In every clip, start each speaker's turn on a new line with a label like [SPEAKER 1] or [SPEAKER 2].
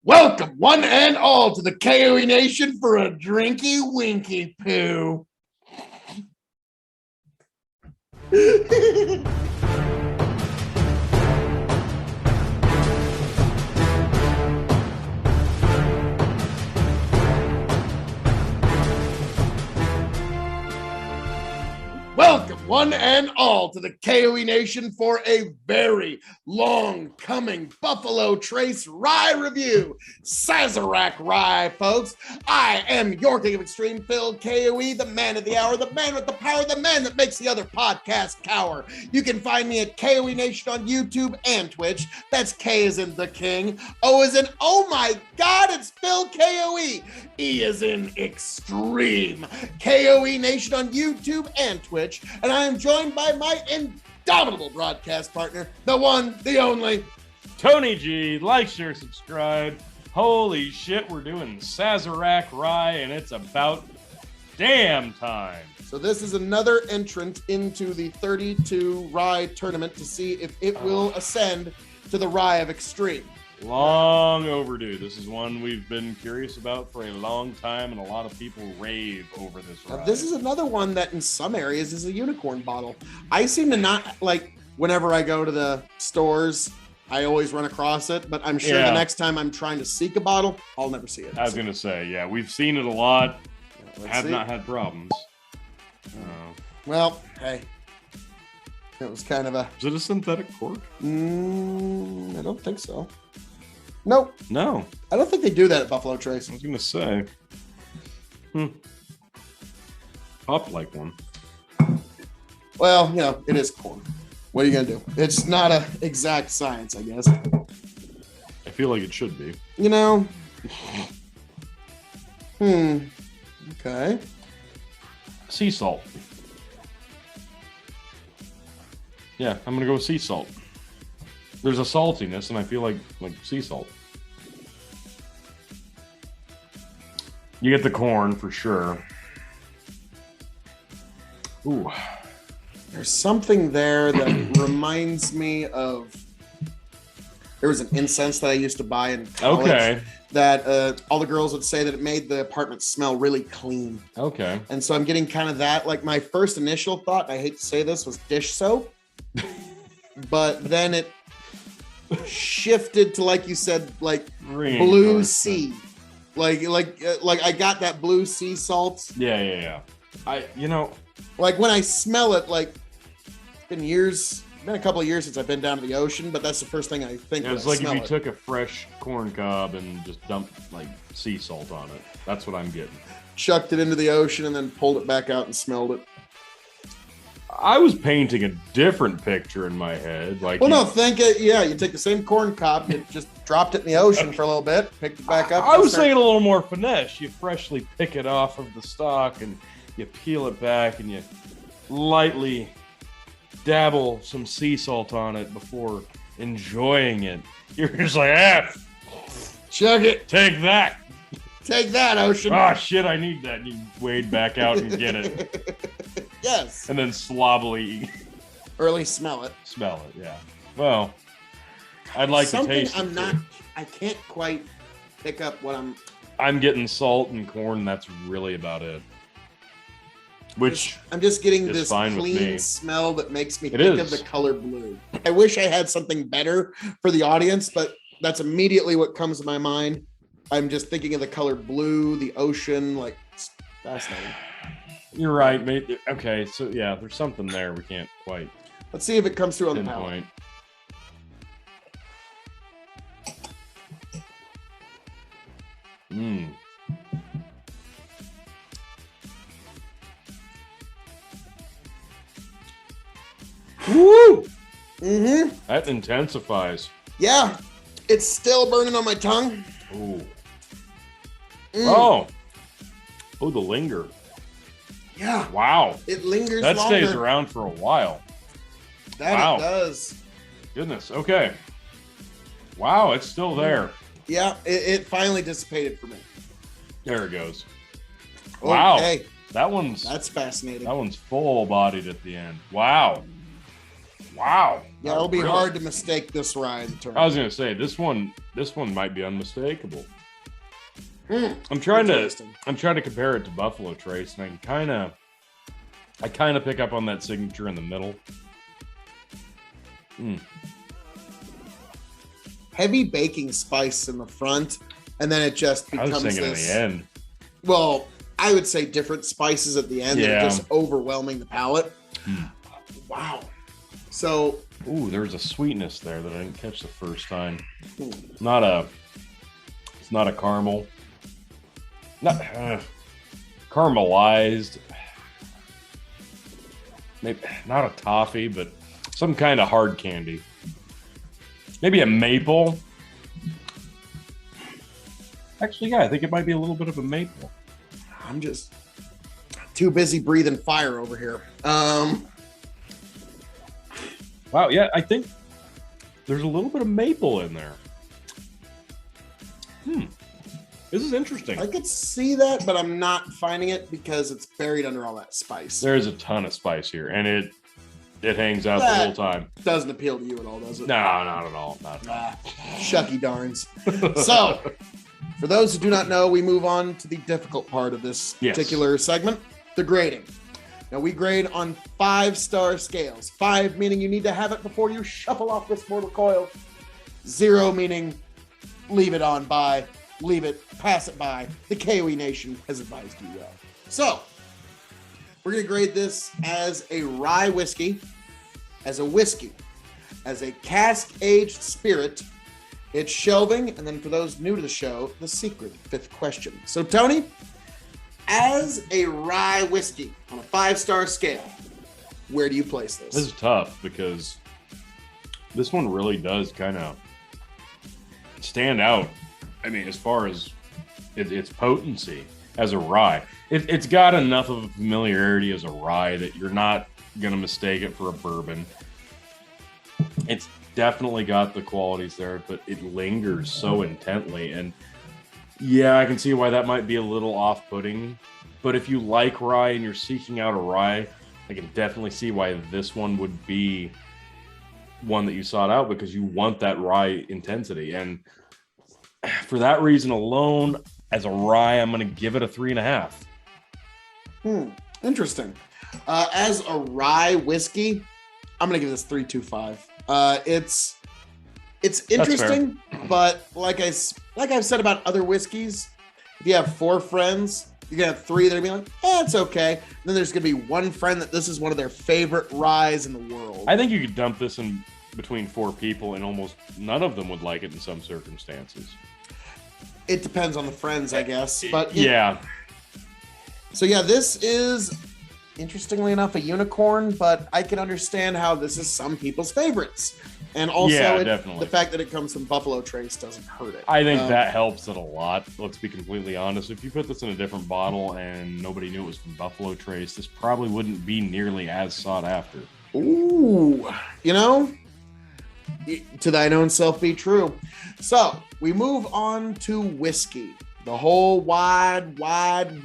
[SPEAKER 1] Welcome, one and all, to the K.O.E Nation for a drinky winky poo. Welcome, one and all, to the K.O.E Nation for a very long coming Buffalo Trace Rye review. Sazerac Rye, folks. I am your king of extreme, Phil K.O.E, the man of the hour, the man with the power, the man that makes the other podcast cower. You can find me at K.O.E Nation on YouTube and Twitch. That's K as in the king, O as in, oh my God, it's Phil K.O.E. E as in extreme. K.O.E Nation on YouTube and Twitch. And I am joined by my indomitable broadcast partner, the one, the only,
[SPEAKER 2] Tony G. Like, share, subscribe. Holy shit, we're doing Sazerac Rye, and it's about damn time.
[SPEAKER 1] So this is another entrant into the 32 Rye Tournament to see if it will ascend to the Rye of Extreme.
[SPEAKER 2] Long overdue. This is one we've been curious about for a long time, and a lot of people rave over this rye.
[SPEAKER 1] This is another one that in some areas is a unicorn bottle. I seem to not, like, whenever I go to the stores, I always run across it, but I'm sure the next time I'm trying to seek a bottle, I'll never see it.
[SPEAKER 2] I was going to say, yeah, we've seen it a lot. Have not had problems.
[SPEAKER 1] Well, hey. It was kind of a...
[SPEAKER 2] Is it a synthetic cork?
[SPEAKER 1] I don't think so. Nope.
[SPEAKER 2] No.
[SPEAKER 1] I don't think they do that at Buffalo Trace.
[SPEAKER 2] I was going to say. Popped like one.
[SPEAKER 1] Well, you know, it is corn. What are you going to do? It's not an exact science, I guess.
[SPEAKER 2] I feel like it should be.
[SPEAKER 1] You know. Okay.
[SPEAKER 2] Sea salt. Yeah, I'm going to go with sea salt. There's a saltiness, and I feel like sea salt. You get the corn for sure. Ooh.
[SPEAKER 1] There's something there that reminds me of... There was an incense that I used to buy in college that all the girls would say that it made the apartment smell really clean.
[SPEAKER 2] Okay.
[SPEAKER 1] And so I'm getting kind of that. Like, my first initial thought, I hate to say this, was dish soap. But then it shifted to, like you said, like
[SPEAKER 2] Green
[SPEAKER 1] blue sea. Like I got that blue sea salt.
[SPEAKER 2] Yeah.
[SPEAKER 1] Like when I smell it, like it's been a couple of years since I've been down to the ocean, but that's the first thing I think.
[SPEAKER 2] It's like if you took a fresh corn cob and just dumped like sea salt on it. That's what I'm getting.
[SPEAKER 1] Chucked it into the ocean and then pulled it back out and smelled it.
[SPEAKER 2] I was painting a different picture in my head. Like,
[SPEAKER 1] well, no, think it. Yeah, you take the same corn cob, you just dropped it in the ocean for a little bit, picked it back up.
[SPEAKER 2] I was saying a little more finesse. You freshly pick it off of the stalk and you peel it back and you lightly dabble some sea salt on it before enjoying it. You're just like,
[SPEAKER 1] chug it.
[SPEAKER 2] Take that.
[SPEAKER 1] Take that, ocean.
[SPEAKER 2] Oh, shit, I need that. And you wade back out and get it.
[SPEAKER 1] Yes.
[SPEAKER 2] And then slobbily
[SPEAKER 1] early smell it.
[SPEAKER 2] Smell it, yeah. Well, I'd like to taste it.
[SPEAKER 1] I can't quite pick up what
[SPEAKER 2] I'm getting salt and corn, that's really about it. Which
[SPEAKER 1] I'm just getting this clean smell that makes me think of the color blue. I wish I had something better for the audience, but that's immediately what comes to my mind. I'm just thinking of the color blue, the ocean, like, it's fascinating.
[SPEAKER 2] You're right, mate. Okay, so yeah, there's something there we can't quite.
[SPEAKER 1] Let's see if it comes through on the palate. Woo!
[SPEAKER 2] That intensifies.
[SPEAKER 1] Yeah, it's still burning on my tongue.
[SPEAKER 2] Ooh. Oh, the linger.
[SPEAKER 1] Yeah.
[SPEAKER 2] Wow.
[SPEAKER 1] It lingers
[SPEAKER 2] That
[SPEAKER 1] longer.
[SPEAKER 2] stays around for a while.
[SPEAKER 1] It does.
[SPEAKER 2] Goodness. Okay. Wow, it's still there.
[SPEAKER 1] Yeah, it finally dissipated for me.
[SPEAKER 2] There it goes. Wow.
[SPEAKER 1] Okay.
[SPEAKER 2] That's
[SPEAKER 1] fascinating.
[SPEAKER 2] That one's full-bodied at the end. Wow. Wow.
[SPEAKER 1] Yeah, it'll be
[SPEAKER 2] Really?
[SPEAKER 1] hard to mistake this rye in the
[SPEAKER 2] I
[SPEAKER 1] tournament.
[SPEAKER 2] was gonna say this one might be unmistakable.
[SPEAKER 1] Mm,
[SPEAKER 2] I'm trying
[SPEAKER 1] interesting.
[SPEAKER 2] to compare it to Buffalo Trace, and I kind of pick up on that signature in the middle.
[SPEAKER 1] Heavy baking spice in the front, and then it just
[SPEAKER 2] I
[SPEAKER 1] becomes
[SPEAKER 2] was thinking
[SPEAKER 1] this.
[SPEAKER 2] in the end.
[SPEAKER 1] Well, I would say different spices at the end that are
[SPEAKER 2] Yeah.
[SPEAKER 1] just overwhelming the palate. Wow. So,
[SPEAKER 2] Ooh, there's a sweetness there that I didn't catch the first time.
[SPEAKER 1] hmm,
[SPEAKER 2] It's not a caramel. Not caramelized. Maybe not a toffee, but some kind of hard candy. Maybe a maple. Actually, yeah, I think it might be a little bit of a maple.
[SPEAKER 1] I'm just too busy breathing fire over here.
[SPEAKER 2] Wow, yeah, I think there's a little bit of maple in there. This is interesting.
[SPEAKER 1] I could see that, but I'm not finding it because it's buried under all that spice.
[SPEAKER 2] There's a ton of spice here, and it hangs out the
[SPEAKER 1] That-
[SPEAKER 2] whole time.
[SPEAKER 1] Doesn't appeal to you at all, does it?
[SPEAKER 2] No, not at all. Not at all.
[SPEAKER 1] Shucky darns. So, for those who do not know, we move on to the difficult part of this
[SPEAKER 2] Yes.
[SPEAKER 1] particular segment, the grading. Now, we grade on 5-star scales. 5 meaning you need to have it before you shuffle off this mortal coil. 0 meaning leave it on by, leave it, pass it by. The K.O.E. Nation has advised you well. So, we're going to grade this as a rye whiskey, as a cask-aged spirit. It's shelving, and then for those new to the show, the secret 5th question. So, Tony, as a rye whiskey on a 5-star scale, where do you place this?
[SPEAKER 2] This is tough because this one really does kind of stand out. I mean, as far as its potency as a rye, it's got enough of a familiarity as a rye that you're not gonna mistake it for a bourbon. It's definitely got the qualities there, but it lingers so intently. And yeah, I can see why that might be a little off-putting. But if you like rye and you're seeking out a rye, I can definitely see why this one would be one that you sought out, because you want that rye intensity. And for that reason alone, as a rye, I'm going to give it a 3.5.
[SPEAKER 1] Interesting. As a rye whiskey, I'm going to give this 3.25. It's interesting, but like I've said about other whiskeys, if you have 4 friends, you're gonna have 3 that are gonna be like, it's okay. And then there's gonna be one friend that this is one of their favorite ryes in the world.
[SPEAKER 2] I think you could dump this in between 4 people and almost none of them would like it in some circumstances.
[SPEAKER 1] It depends on the friends, I guess. But
[SPEAKER 2] yeah.
[SPEAKER 1] So yeah, this is, interestingly enough, a unicorn, but I can understand how this is some people's favorites. And also,
[SPEAKER 2] definitely.
[SPEAKER 1] the fact that it comes from Buffalo Trace doesn't hurt it.
[SPEAKER 2] I think that helps it a lot. Let's be completely honest. If you put this in a different bottle and nobody knew it was from Buffalo Trace, this probably wouldn't be nearly as sought after.
[SPEAKER 1] Ooh, to thine own self be true. So we move on to whiskey. The whole wide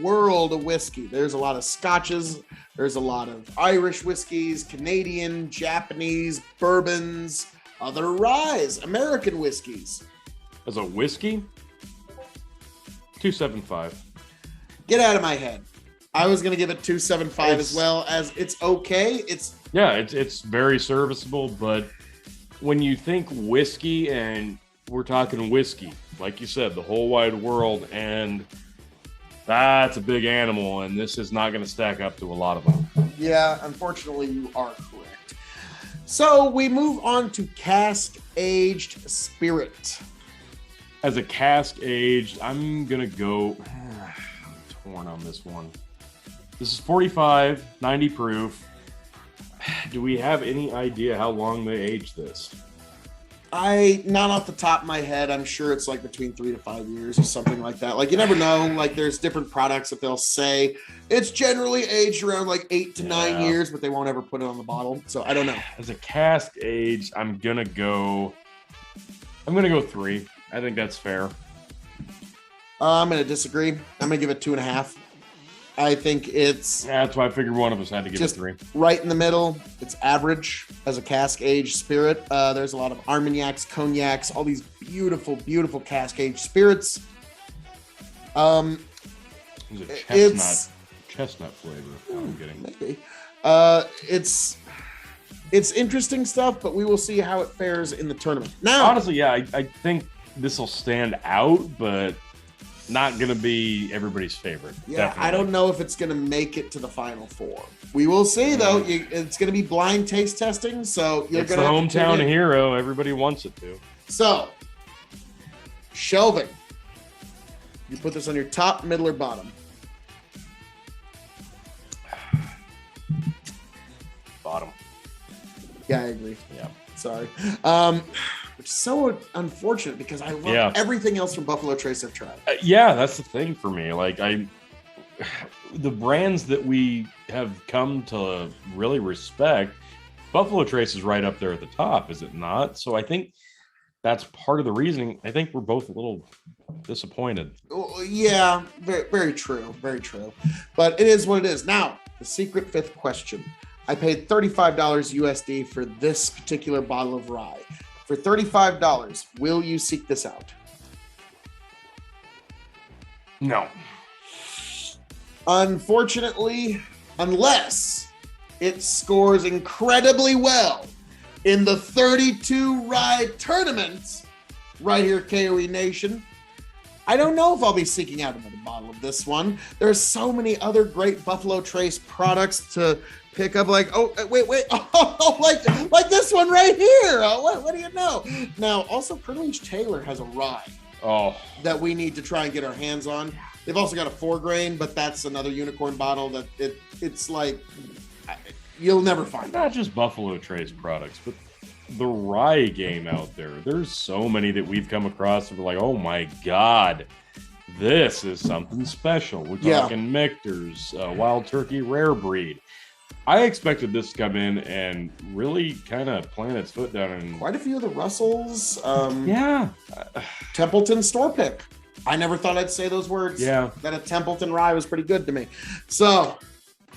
[SPEAKER 1] world of whiskey. There's a lot of scotches. There's a lot of Irish whiskeys, Canadian, Japanese, bourbons, other ryes, American whiskeys.
[SPEAKER 2] As a whiskey, 2.75.
[SPEAKER 1] Get out of my head. I was going to give it 2.75 as well, as it's okay.
[SPEAKER 2] It's very serviceable, but when you think whiskey, and we're talking whiskey, like you said, the whole wide world, and that's a big animal, and this is not going to stack up to a lot of them.
[SPEAKER 1] Yeah, unfortunately, you are correct. So we move on to cask-aged spirit.
[SPEAKER 2] As a cask aged, I'm going to go... I'm torn on this one. This is 45, 90 proof. Do we have any idea how long they aged this?
[SPEAKER 1] Not off the top of my head, I'm sure it's like between 3 to 5 years or something like that. Like, you never know. Like, there's different products that they'll say it's generally aged around like 8 to 9 years, but they won't ever put it on the bottle. So I don't know.
[SPEAKER 2] As a cask aged, I'm gonna go 3. I think that's fair.
[SPEAKER 1] I'm gonna disagree. I'm gonna give it 2.5. I think it's
[SPEAKER 2] That's why I figured one of us had to give it
[SPEAKER 1] just
[SPEAKER 2] 3.
[SPEAKER 1] right in the middle. It's average as a cask aged spirit. There's a lot of Armagnacs, cognacs, all these beautiful, beautiful cask aged spirits.
[SPEAKER 2] It's chestnut flavor. I'm kidding.
[SPEAKER 1] Maybe. It's interesting stuff, but we will see how it fares in the tournament. Now,
[SPEAKER 2] honestly, yeah, I think this will stand out, but not going to be everybody's favorite.
[SPEAKER 1] Yeah,
[SPEAKER 2] Definitely.
[SPEAKER 1] I don't know if it's going to make it to the Final Four. We will see, though. It's going to be blind taste testing, so you're
[SPEAKER 2] it's
[SPEAKER 1] going
[SPEAKER 2] the
[SPEAKER 1] to
[SPEAKER 2] hometown hero. Everybody wants it to.
[SPEAKER 1] So, shelving. You put this on your top, middle, or bottom?
[SPEAKER 2] Bottom.
[SPEAKER 1] Yeah, I agree.
[SPEAKER 2] Yeah.
[SPEAKER 1] Sorry. Which is so unfortunate because I love everything else from Buffalo Trace I've tried.
[SPEAKER 2] Yeah, that's the thing for me. Like the brands that we have come to really respect, Buffalo Trace is right up there at the top, is it not? So I think that's part of the reasoning. I think we're both a little disappointed.
[SPEAKER 1] Yeah, very, very true. Very true. But it is what it is. Now, the secret fifth question. I paid $35 USD for this particular bottle of rye. For $35, will you seek this out?
[SPEAKER 2] No.
[SPEAKER 1] Unfortunately, unless it scores incredibly well in the 32 Rye Tournament right here, K.O.E. Nation, I don't know if I'll be seeking out another bottle of this one. There's so many other great Buffalo Trace products to pick up, like, oh, wait, oh, like this one right here. What do you know? Now, also, Privilege Taylor has a rye that we need to try and get our hands on. They've also got a 4-grain, but that's another unicorn bottle that it's like you'll never find.
[SPEAKER 2] Not just Buffalo Trace products, but the rye game out there. There's so many that we've come across that we're like, oh my God, this is something special. We're talking Michter's, Wild Turkey Rare Breed. I expected this to come in and really kind of plant its foot down. And
[SPEAKER 1] quite a few of the Russells. Templeton Store Pick. I never thought I'd say those words.
[SPEAKER 2] Yeah.
[SPEAKER 1] That a Templeton Rye was pretty good to me. So.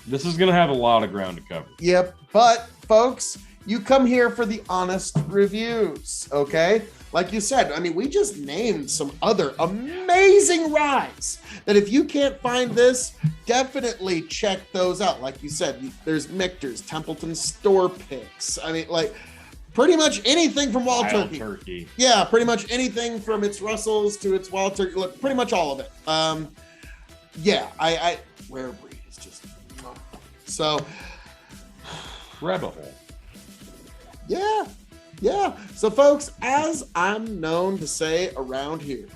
[SPEAKER 2] This is going to have a lot of ground to cover.
[SPEAKER 1] Yep. But, folks, you come here for the honest reviews, okay? Like you said, I mean, we just named some other amazing ryes that if you can't find this, definitely check those out. Like you said, there's Michter's, Templeton Store Picks. I mean, like, pretty much anything from Wild Turkey. Yeah, pretty much anything from its Russells to its Wild Turkey. Look, pretty much all of it. I Rare Breed is just... So...
[SPEAKER 2] Rabbit hole.
[SPEAKER 1] Yeah. So, folks, as I'm known to say around here,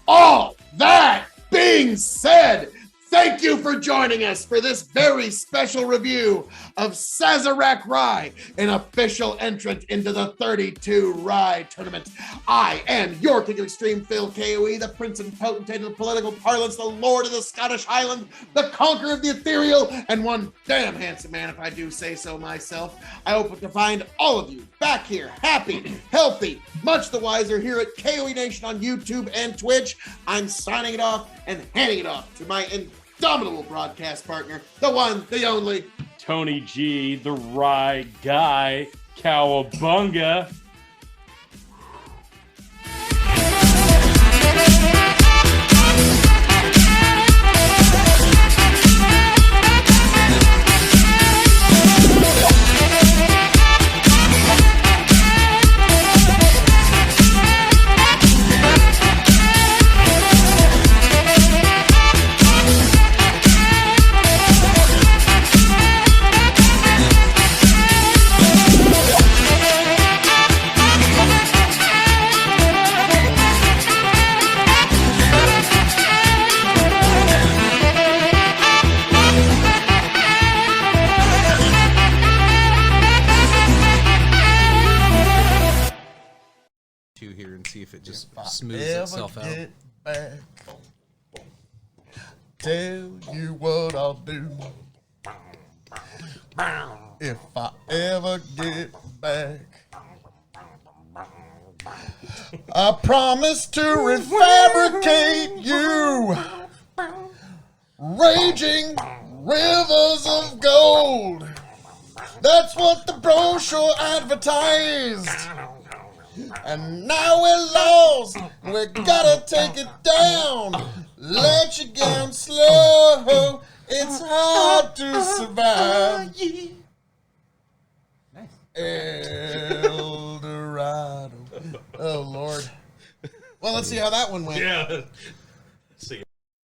[SPEAKER 1] all that being said, thank you for joining us for this very special review of Sazerac Rye, an official entrant into the 32 Rye Tournament. I am your King of Extreme, Phil K.O.E., the Prince and Potentate of the political parlance, the Lord of the Scottish Highland, the Conqueror of the Ethereal, and one damn handsome man, if I do say so myself. I hope to find all of you back here, happy, healthy, much the wiser here at K.O.E. Nation on YouTube and Twitch. I'm signing it off and handing it off to my indomitable broadcast partner, the one, the only,
[SPEAKER 2] Tony G, the Rye Guy, Cowabunga.
[SPEAKER 3] Here and see if it just smooths itself out.
[SPEAKER 4] Get back, tell you what I'll do. If I ever get back, I promise to refabricate you
[SPEAKER 1] Raging rivers of gold. That's what the brochure advertised. And now we're lost. We gotta take it down. Let you down slow. It's hard to survive.
[SPEAKER 4] Nice.
[SPEAKER 1] El Dorado. Oh, Lord. Well, let's see how that one went.
[SPEAKER 2] Yeah. See.